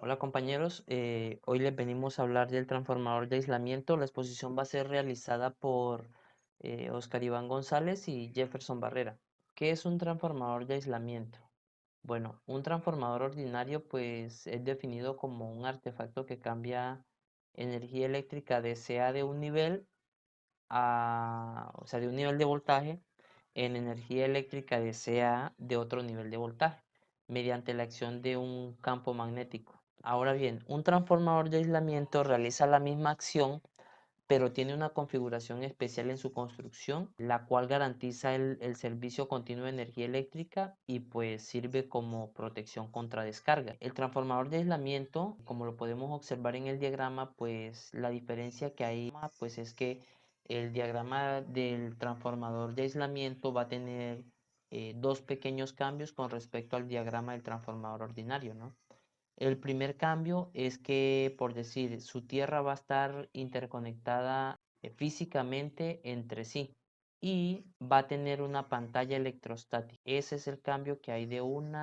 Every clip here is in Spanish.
Hola compañeros, hoy les venimos a hablar del transformador de aislamiento. La exposición va a ser realizada por Oscar Iván González y Jefferson Barrera. ¿Qué es un transformador de aislamiento? Bueno, un transformador ordinario pues es definido como un artefacto que cambia energía eléctrica desea de un nivel o sea, de un nivel de voltaje en energía eléctrica desea de otro nivel de voltaje mediante la acción de un campo magnético. Ahora bien, un transformador de aislamiento realiza la misma acción, pero tiene una configuración especial en su construcción, la cual garantiza el servicio continuo de energía eléctrica y pues sirve como protección contra descarga. El transformador de aislamiento, como lo podemos observar en el diagrama, pues la diferencia que hay pues es que el diagrama del transformador de aislamiento va a tener dos pequeños cambios con respecto al diagrama del transformador ordinario, ¿no? El primer cambio es que, por decir, su tierra va a estar interconectada físicamente entre sí y va a tener una pantalla electrostática. Ese es el cambio que hay de un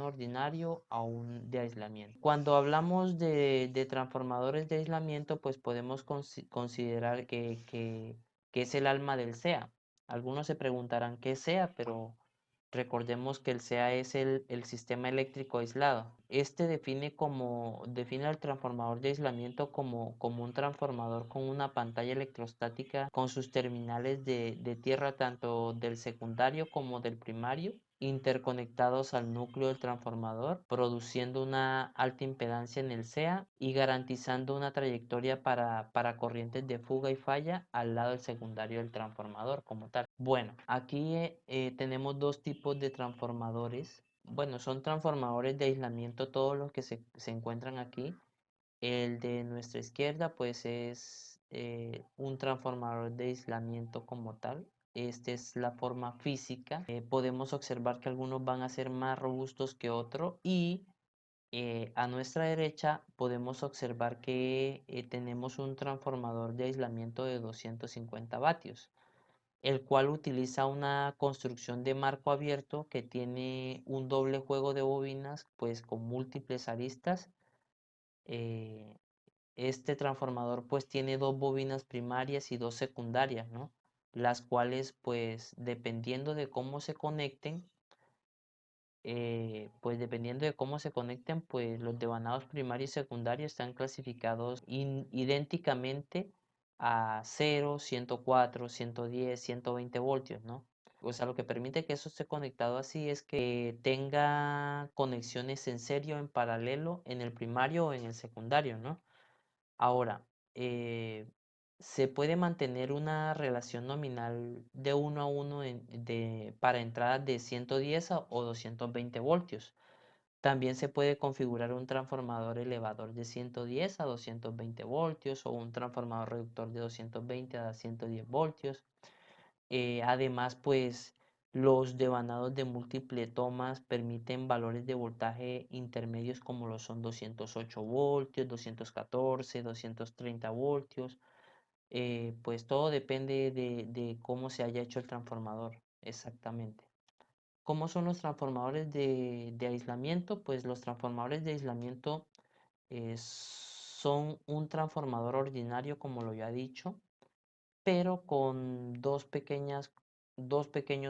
ordinario a un de aislamiento. Cuando hablamos de transformadores de aislamiento, pues podemos considerar que es el alma del SEA. Algunos se preguntarán qué es SEA, pero recordemos que el SEA es el sistema eléctrico aislado. Este define al transformador de aislamiento como un transformador con una pantalla electrostática con sus terminales de tierra tanto del secundario como del primario interconectados al núcleo del transformador, produciendo una alta impedancia en el SEA y garantizando una trayectoria para corrientes de fuga y falla al lado del secundario del transformador como tal. Bueno, aquí tenemos dos tipos de transformadores. Bueno, son transformadores de aislamiento todos los que se encuentran aquí. El de nuestra izquierda pues es un transformador de aislamiento como tal. Esta es la forma física. Podemos observar que algunos van a ser más robustos que otros y a nuestra derecha podemos observar que tenemos un transformador de aislamiento de 250 vatios, el cual utiliza una construcción de marco abierto que tiene un doble juego de bobinas pues con múltiples aristas. Eh, este transformador pues tiene dos bobinas primarias y dos secundarias, ¿no? Las cuales pues dependiendo de cómo se conecten, pues los devanados primario y secundario están clasificados idénticamente a 0, 104, 110, 120 voltios, ¿no? O sea, lo que permite que eso esté conectado así es que tenga conexiones en serio, en paralelo, en el primario o en el secundario, ¿no? Ahora, eh, se puede mantener una relación nominal de 1 a 1 para entradas de 110 o 220 voltios. También se puede configurar un transformador elevador de 110 a 220 voltios o un transformador reductor de 220 a 110 voltios. Además, pues los devanados de múltiple tomas permiten valores de voltaje intermedios como lo son 208 voltios, 214, 230 voltios. Pues todo depende de cómo se haya hecho el transformador exactamente. ¿Cómo son los transformadores de aislamiento? Pues los transformadores de aislamiento son un transformador ordinario, como lo ya he dicho, pero con dos pequeños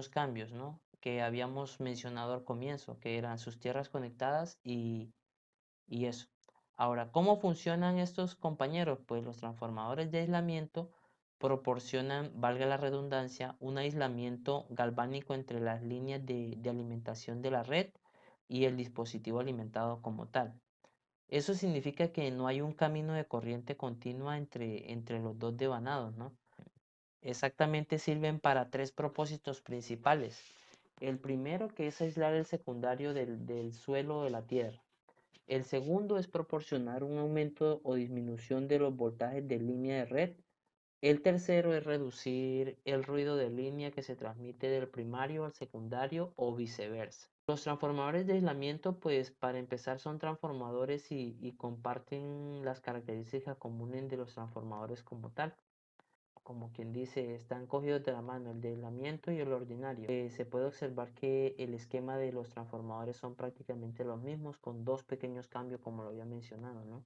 cambios, ¿no? Que habíamos mencionado al comienzo, que eran sus tierras conectadas y eso. Ahora, ¿cómo funcionan estos compañeros? Pues los transformadores de aislamiento proporcionan, valga la redundancia, un aislamiento galvánico entre las líneas de alimentación de la red y el dispositivo alimentado como tal. Eso significa que no hay un camino de corriente continua entre los dos devanados, ¿no? Exactamente sirven para tres propósitos principales. El primero, que es aislar el secundario del suelo de la tierra. El segundo es proporcionar un aumento o disminución de los voltajes de línea de red. El tercero es reducir el ruido de línea que se transmite del primario al secundario o viceversa. Los transformadores de aislamiento, pues para empezar son transformadores y comparten las características comunes de los transformadores como tal. como quien dice, están cogidos de la mano, el de aislamiento y el ordinario. Se puede observar que el esquema de los transformadores son prácticamente los mismos, con dos pequeños cambios, como lo había mencionado, ¿no?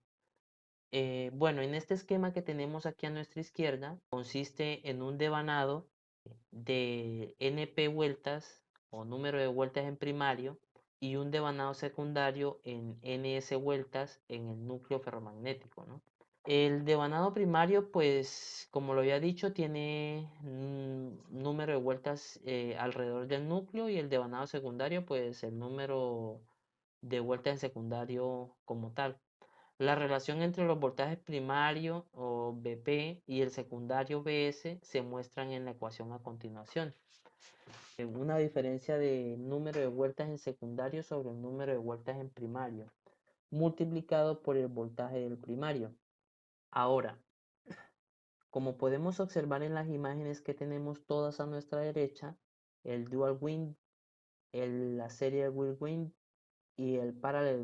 Bueno, en este esquema que tenemos aquí a nuestra izquierda, consiste en un devanado de NP vueltas o número de vueltas en primario y un devanado secundario en NS vueltas en el núcleo ferromagnético, ¿no? El devanado primario, pues, como lo había dicho, tiene un número de vueltas alrededor del núcleo, y el devanado secundario, pues, el número de vueltas en secundario como tal. La relación entre los voltajes primario o BP y el secundario BS se muestran en la ecuación a continuación. Una diferencia de número de vueltas en secundario sobre el número de vueltas en primario, multiplicado por el voltaje del primario. Ahora, como podemos observar en las imágenes que tenemos todas a nuestra derecha, el dual wind, la serie Whirlwind y el parallel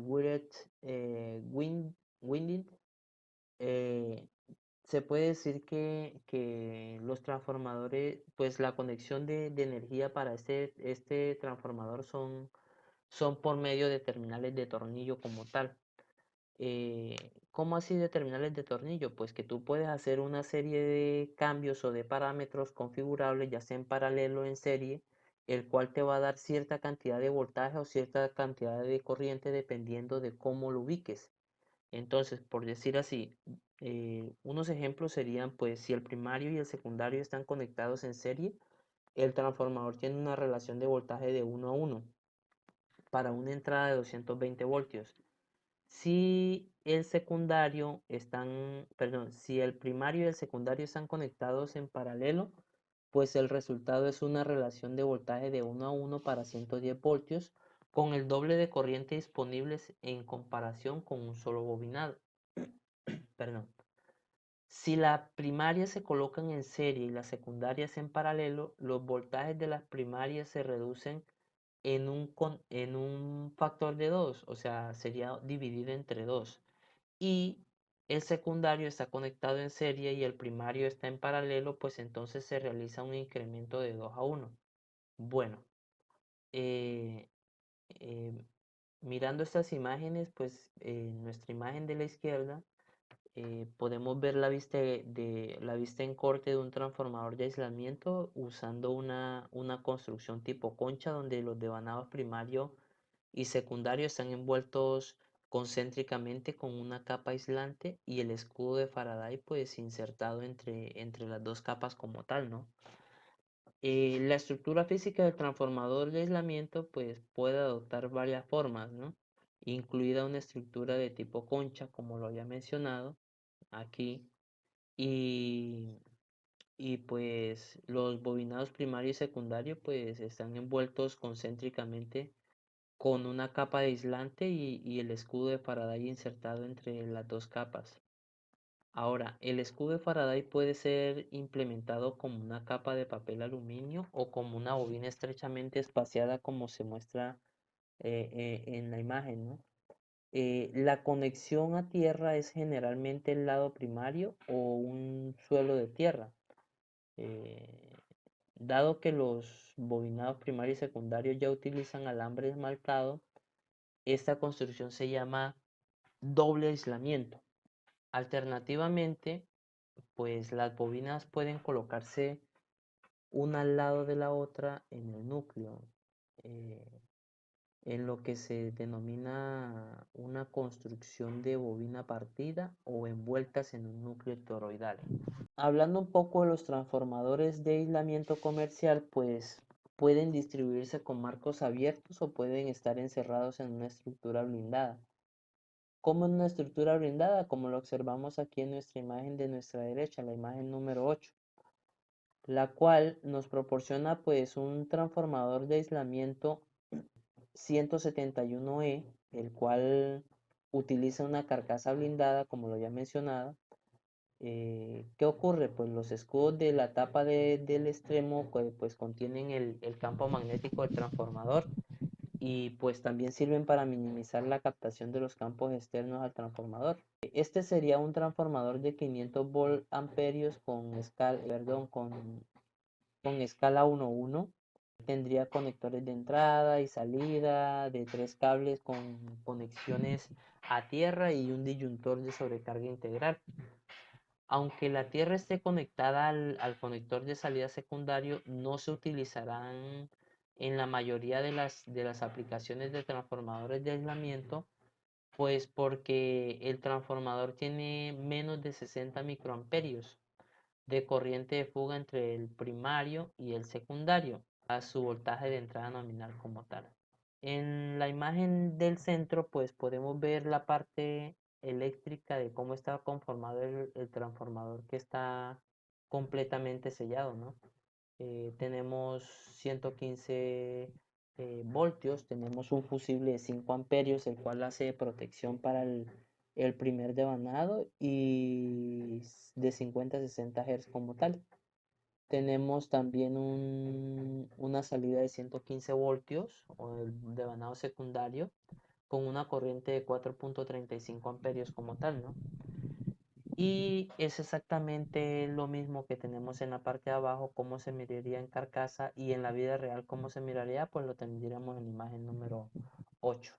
winding, eh, se puede decir que los transformadores, pues la conexión de energía para este transformador son por medio de terminales de tornillo como tal. ¿Cómo así de terminales de tornillo? Pues que tú puedes hacer una serie de cambios o de parámetros configurables, ya sea en paralelo o en serie, el cual te va a dar cierta cantidad de voltaje o cierta cantidad de corriente dependiendo de cómo lo ubiques. Entonces, por decir así, unos ejemplos serían, pues, si el primario y el secundario están conectados en serie, el transformador tiene una relación de voltaje de 1 a 1 para una entrada de 220 voltios. Si el secundario están, perdón, si el primario y el secundario están conectados en paralelo, pues el resultado es una relación de voltaje de 1 a 1 para 110 voltios, con el doble de corriente disponibles en comparación con un solo bobinado. Perdón. Si la primaria se colocan en serie y las secundarias en paralelo, los voltajes de las primarias se reducen en un factor de 2, o sea, sería dividido entre 2. Y el secundario está conectado en serie y el primario está en paralelo, pues entonces se realiza un incremento de 2 a 1. Bueno, eh, eh, mirando estas imágenes, pues en nuestra imagen de la izquierda podemos ver la vista en corte de un transformador de aislamiento usando una construcción tipo concha, donde los devanados primario y secundario están envueltos concéntricamente con una capa aislante y el escudo de Faraday pues insertado entre las dos capas como tal, ¿no? La estructura física del transformador de aislamiento pues puede adoptar varias formas, ¿no? Incluida una estructura de tipo concha, como lo había mencionado aquí, y, y pues los bobinados primario y secundario pues están envueltos concéntricamente con una capa de aislante y el escudo de Faraday insertado entre las dos capas. Ahora, el escudo de Faraday puede ser implementado como una capa de papel aluminio o como una bobina estrechamente espaciada, como se muestra en la imagen, ¿no? La conexión a tierra es generalmente el lado primario o un suelo de tierra. Eh, Dado que los bobinados primario y secundario ya utilizan alambre esmaltado, esta construcción se llama doble aislamiento. Alternativamente, pues las bobinas pueden colocarse una al lado de la otra en el núcleo, eh, en lo que se denomina una construcción de bobina partida o envueltas en un núcleo toroidal. Hablando un poco de los transformadores de aislamiento comercial, pues pueden distribuirse con marcos abiertos o pueden estar encerrados en una estructura blindada. ¿Cómo en una estructura blindada? Como lo observamos aquí en nuestra imagen de nuestra derecha, la imagen número 8, la cual nos proporciona pues un transformador de aislamiento 171E, el cual utiliza una carcasa blindada, como lo ya mencionado. ¿Qué ocurre? Pues los escudos de la tapa del extremo pues contienen el campo magnético del transformador, y pues también sirven para minimizar la captación de los campos externos al transformador. Este sería un transformador de 500 volt amperios con escala 1:1. Tendría conectores de entrada y salida de 3 cables con conexiones a tierra y un disyuntor de sobrecarga integral. Aunque la tierra esté conectada al conector de salida secundario, no se utilizarán en la mayoría de las aplicaciones de transformadores de aislamiento, pues porque el transformador tiene menos de 60 microamperios de corriente de fuga entre el primario y el secundario, a su voltaje de entrada nominal como tal. En la imagen del centro, pues podemos ver la parte eléctrica de cómo está conformado el transformador, que está completamente sellado, ¿no? Tenemos 115 voltios, tenemos un fusible de 5 amperios, el cual hace protección para el primer devanado y de 50 a 60 Hz como tal. Tenemos también una salida de 115 voltios o el devanado secundario con una corriente de 4.35 amperios como tal, ¿no? Y es exactamente lo mismo que tenemos en la parte de abajo, cómo se miraría en carcasa, y en la vida real cómo se miraría, pues lo tendríamos en la imagen número 8.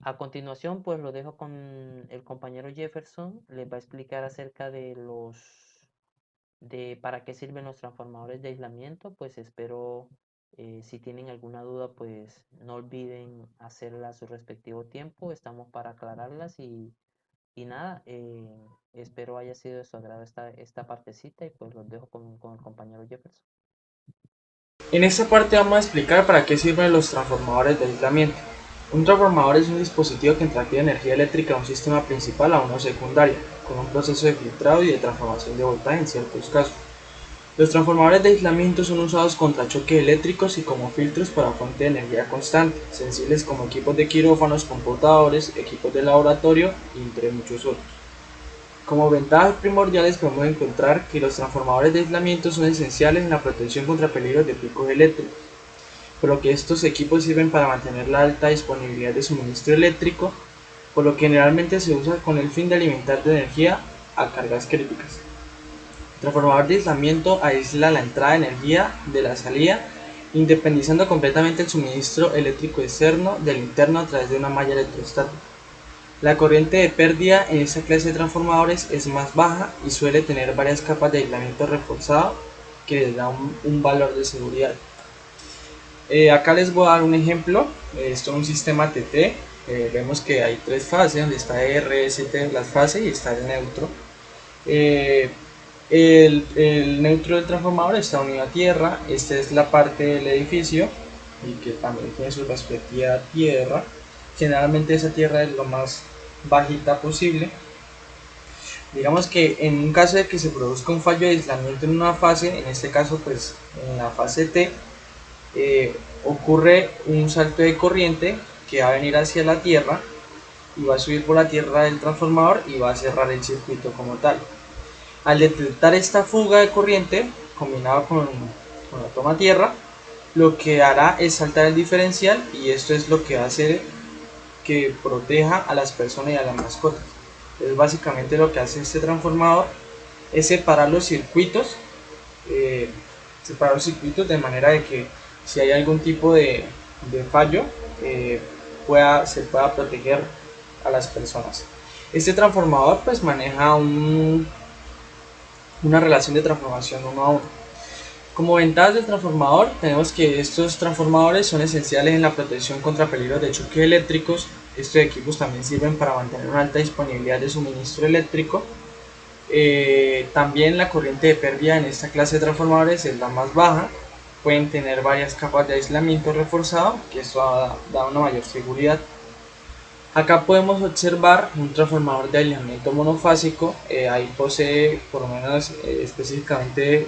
A continuación, pues lo dejo con el compañero Jefferson, les va a explicar acerca de para qué sirven los transformadores de aislamiento. Pues espero, si tienen alguna duda, pues no olviden hacerla a su respectivo tiempo, estamos para aclararlas. Y nada, espero haya sido de su agrado esta partecita, y pues los dejo con el compañero Jefferson. En esta parte vamos a explicar para qué sirven los transformadores de aislamiento. Un transformador es un dispositivo que transfiere energía eléctrica de un sistema principal a uno secundario, con un proceso de filtrado y de transformación de voltaje en ciertos casos. Los transformadores de aislamiento son usados contra choques eléctricos y como filtros para fuente de energía constante, sensibles como equipos de quirófanos, computadores, equipos de laboratorio y entre muchos otros. Como ventajas primordiales podemos encontrar que los transformadores de aislamiento son esenciales en la protección contra peligros de picos eléctricos, por lo que estos equipos sirven para mantener la alta disponibilidad de suministro eléctrico, por lo que generalmente se usa con el fin de alimentar de energía a cargas críticas. El transformador de aislamiento aísla la entrada de energía de la salida, independizando completamente el suministro eléctrico externo del interno a través de una malla electrostática. La corriente de pérdida en esta clase de transformadores es más baja y suele tener varias capas de aislamiento reforzado que les da un valor de seguridad. Acá les voy a dar un ejemplo. Esto es un sistema TT. Vemos que hay tres fases, donde está R, S, T, las fases, y está el neutro. El neutro del transformador está unido a tierra. Esta es la parte del edificio y que también tiene su respectiva tierra. Generalmente esa tierra es lo más bajita posible. Digamos que en un caso de que se produzca un fallo de aislamiento en una fase, en este caso pues en la fase T, ocurre un salto de corriente que va a venir hacia la tierra y va a subir por la tierra del transformador y va a cerrar el circuito como tal. Al detectar esta fuga de corriente combinado con la toma tierra, lo que hará es saltar el diferencial, y esto es lo que va a hacer que proteja a las personas y a las mascotas. Entonces básicamente lo que hace este transformador es separar los circuitos, de manera de que si hay algún tipo de fallo, se pueda proteger a las personas. Este transformador pues maneja una relación de transformación 1 a 1. Como ventajas del transformador, tenemos que estos transformadores son esenciales en la protección contra peligros de choques eléctricos. Estos equipos también sirven para mantener una alta disponibilidad de suministro eléctrico. También la corriente de pérdida en esta clase de transformadores es la más baja. Pueden tener varias capas de aislamiento reforzado, que esto da una mayor seguridad. Acá podemos observar un transformador de aislamiento monofásico. Ahí posee, por lo menos específicamente,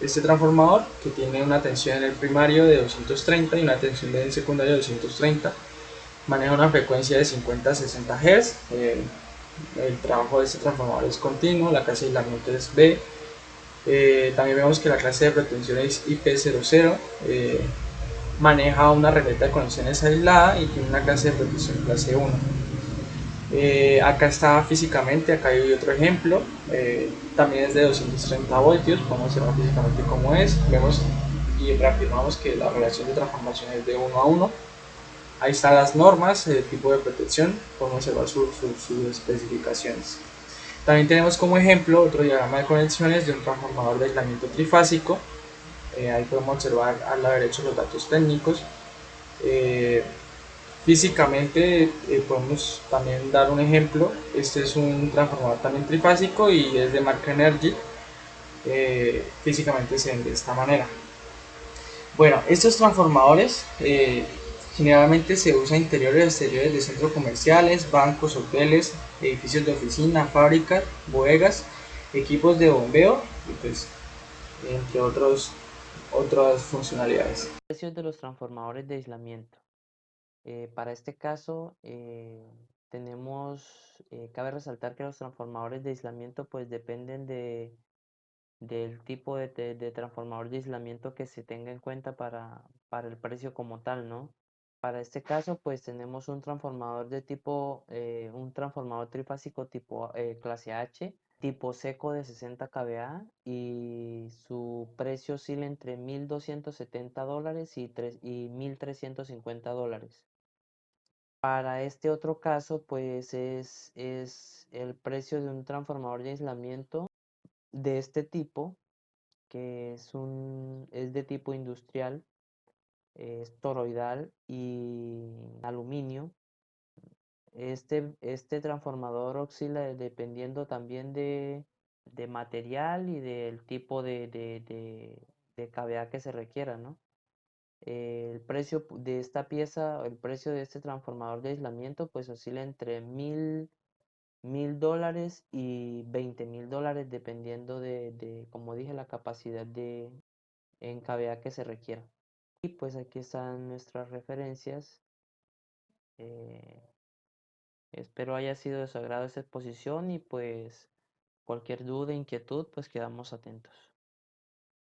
este transformador, que tiene una tensión en el primario de 230 y una tensión en el secundario de 230. Maneja una frecuencia de 50 a 60 Hz. El trabajo de este transformador es continuo. La clase de aislamiento es B. También vemos que la clase de pretensión es IP00. maneja una regleta de conexiones aislada y tiene una clase de protección clase 1. Acá está físicamente, acá hay otro ejemplo, también es de 230 voltios, podemos observar físicamente cómo es, vemos y reafirmamos que la relación de transformación es de 1 a 1. Ahí están las normas, el tipo de protección, podemos observar sus especificaciones. También tenemos como ejemplo otro diagrama de conexiones de un transformador de aislamiento trifásico. Ahí podemos observar a la derecha los datos técnicos. Eh, Físicamente podemos también dar un ejemplo. Este es un transformador también trifásico y es de marca Energy. Físicamente se ven de esta manera. Bueno, estos transformadores generalmente se usan interiores y exteriores de centros comerciales, bancos, hoteles, edificios de oficina, fábricas, bodegas, equipos de bombeo y pues entre otras funcionalidades. Precios de los transformadores de aislamiento. Para este caso, cabe resaltar que los transformadores de aislamiento pues dependen del tipo de transformador de aislamiento que se tenga en cuenta para el precio como tal, ¿no? Para este caso, pues tenemos un transformador trifásico tipo clase H, tipo seco de 60 kVA y su precio oscila entre $1,270 y $1,350. Para este otro caso, pues es el precio de un transformador de aislamiento de este tipo, que es de tipo industrial, es toroidal y aluminio. Este transformador oscila dependiendo también de material y del tipo de kVA que se requiera, ¿no? El precio de esta pieza, el precio de este transformador de aislamiento, pues oscila entre $1,000 y $20,000, dependiendo como dije, la capacidad en kVA que se requiera. Y pues aquí están nuestras referencias. Eh, Espero haya sido de su agrado esta exposición y pues cualquier duda, inquietud, pues quedamos atentos.